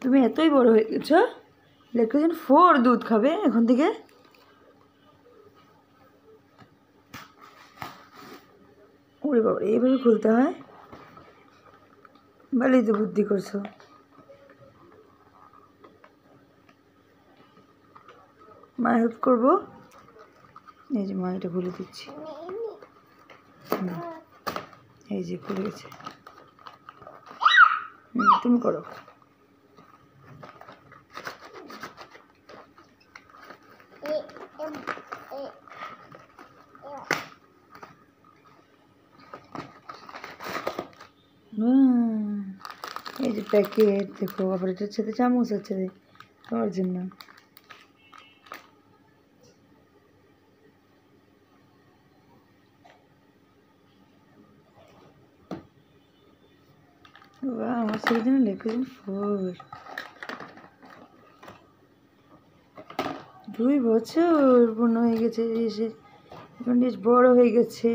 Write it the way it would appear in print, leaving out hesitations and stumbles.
তুমি এতই বড় হয়ে গেছো, ল্যাকটোজেন 4 দুধ খাবে এখন থেকে। ওরে বাবা, এইভাবে খুলতে হয়? ভালোই তো বুদ্ধি করছো। মা হেল্প করবো? এই যে মা এটা খুলে দিচ্ছি। এই যে খুলে গেছে। তুমি করো। এই যে প্যাকেট দেখো, আবার এটার সাথে চামচ আছে খাওয়ার জন্য। আমার ছেলের জন্য ল্যাকটোজেন 4। 2 বছর পূর্ণ হয়ে গেছে, এসে এখন বেশ বড় হয়ে গেছে।